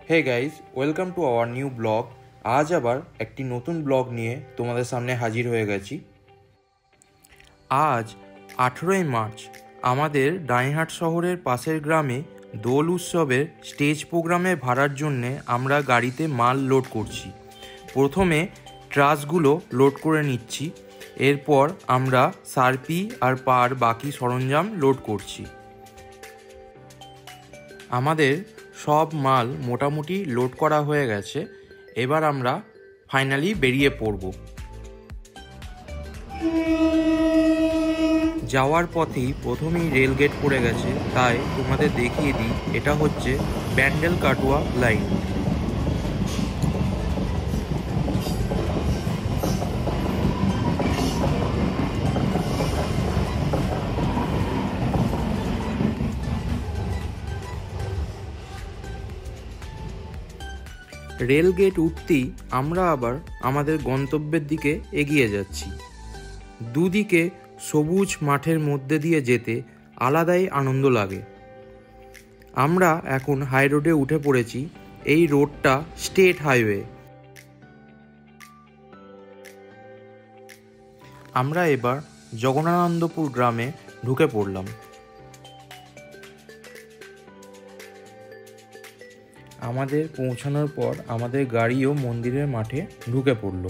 Hey guys, welcome to our new blog. আজ আবার একটি নতুন ব্লগ নিয়ে তোমাদের সামনে হাজির হয়ে গেছি। আজ 18ই মার্চ আমাদের ডাইহাট শহরের পাশের গ্রামে দোল উৎসবের স্টেজ প্রোগ্রামে ভাড়ার জন্যে আমরা গাড়িতে মাল লোড করছি। প্রথমে ট্রাসগুলো লোড করে নিচ্ছি, এরপর আমরা সার্পি আর পার বাকি সরঞ্জাম লোড করছি। আমাদের সব মাল মোটামুটি লোড করা হয়ে গেছে, এবার আমরা ফাইনালি বেরিয়ে পড়ব। যাওয়ার পথেই প্রথমেই রেল গেট পড়ে গেছে, তাই তোমাদের দেখিয়ে দিই, এটা হচ্ছে Bandel Katwa line. Rail gate উঠতেই আমরা আবার আমাদের গন্তব্যের দিকে এগিয়ে যাচ্ছি। দুদিকে সবুজ মাঠের মধ্যে দিয়ে যেতে আলাদাই আনন্দ লাগে। আমরা এখন হাই রোডে উঠে পড়েছি। এই রোডটা স্টেট হাইওয়ে। আমরা এবার জগনানন্দপুর গ্রামে ঢুকে পড়লাম। আমাদের পৌঁছানোর পর আমাদের গাড়িও মন্দিরের মাঠে ঢুকে পড়ল।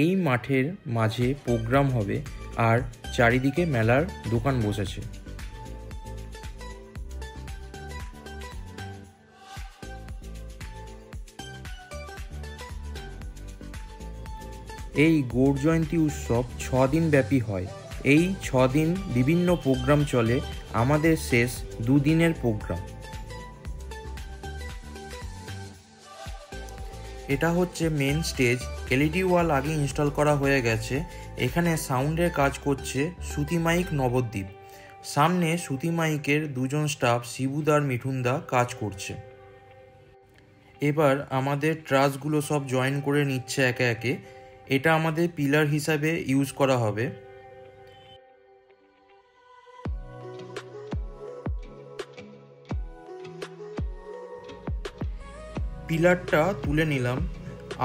এই মাঠের মাঝে প্রোগ্রাম হবে আর চারিদিকে মেলার দোকান বসেছে। এই গৌর জয়ন্তী উৎসব 6 দিন ব্যাপী হয়। এই 6 দিন বিভিন্ন প্রোগ্রাম চলে, আমাদের শেষ 2 দিনের প্রোগ্রাম। এটা হচ্ছে মেন স্টেজ। এলইডি ওয়াল আগে ইনস্টল করা হয়ে গেছে। এখানে সাউন্ডের কাজ করছে শ্রুতি মাইক নবদ্বীপ। সামনে শ্রুতি মাইকের 2 জন স্টাফ শিবুদা আর মিঠুনদা কাজ করছে। এবার আমাদের ট্রাসগুলো সব জয়েন করে নিচ্ছে একে একে। এটা আমাদের পিলার হিসাবে ইউজ করা হবে। পিলারটা তুলে নিলাম,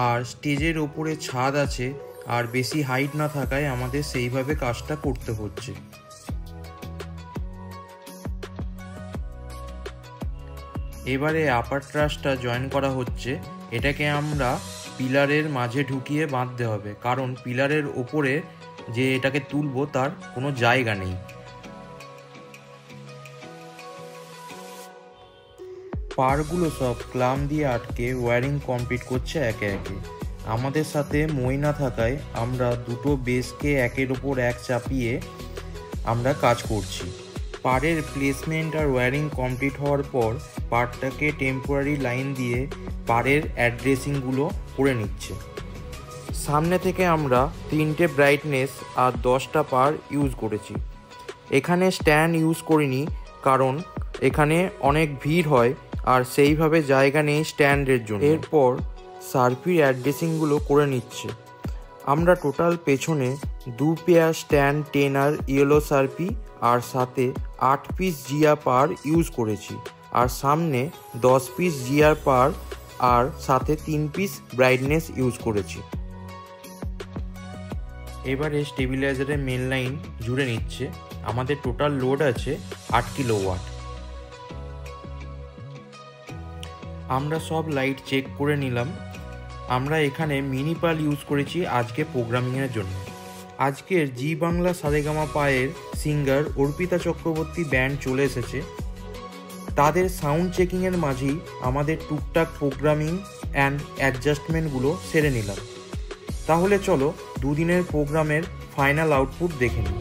আর স্টেজের ওপরে ছাদ আছে আর বেশি হাইট না থাকায় আমাদের সেইভাবে কাজটা করতে হচ্ছে। এবারে আপার ট্রাসটা জয়েন করা হচ্ছে। এটাকে আমরা পিলারের মাঝে ঢুকিয়ে বাঁধতে হবে, কারণ পিলারের ওপরে যে এটাকে তুলবো তার কোনো জায়গা নেই। পারগুলো সব ক্লাম দিয়ে আটকে ওয়্যারিং কমপ্লিট করছে একে একে। আমাদের সাথে মই না থাকায় আমরা দুটো বেসকে একের ওপর এক চাপিয়ে আমরা কাজ করছি। পারের প্লেসমেন্ট আর ওয়্যারিং কমপ্লিট হওয়ার পর পারটাকে টেম্পোরারি লাইন দিয়ে পারের অ্যাড্রেসিংগুলো করে নিচ্ছে। সামনে থেকে আমরা 3টে ব্রাইটনেস আর 10টা পার ইউজ করেছি। এখানে স্ট্যান্ড ইউজ করিনি, কারণ এখানে অনেক ভিড় হয় আর সেইভাবে জায়গা নেই স্ট্যান্ডের জন্য। এরপর সার্পির অ্যাড্রেসিংগুলো করে নিচ্ছে। আমরা টোটাল পেছনে 2 পেয়ার স্ট্যান্ড 10 আর ইয়েলো সার্পি আর সাথে 8 পিস জিয়া পার ইউজ করেছি, আর সামনে 10 পিস জিয়ার পার আর সাথে 3 পিস ব্রাইটনেস ইউজ করেছি। এবারে স্টেবিলাইজারের মেন লাইন জুড়ে নিচ্ছে। আমাদের টোটাল লোড আছে 8 কিলোওয়াট। আমরা সব লাইট চেক করে নিলাম। আমরা এখানে মিনি পাল ইউজ করেছি আজকে প্রোগ্রামিংয়ের জন্য। আজকের জি বাংলা সারেগামা পায়ের সিঙ্গার অর্পিতা চক্রবর্তী ব্যান্ড চলে এসেছে। তাদের সাউন্ড চেকিংয়ের মাঝেই আমাদের টুকটাক প্রোগ্রামিং অ্যান্ড অ্যাডজাস্টমেন্টগুলো সেরে নিলাম। তাহলে চলো 2 দিনের প্রোগ্রামের ফাইনাল আউটপুট দেখে নিই।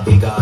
बिगा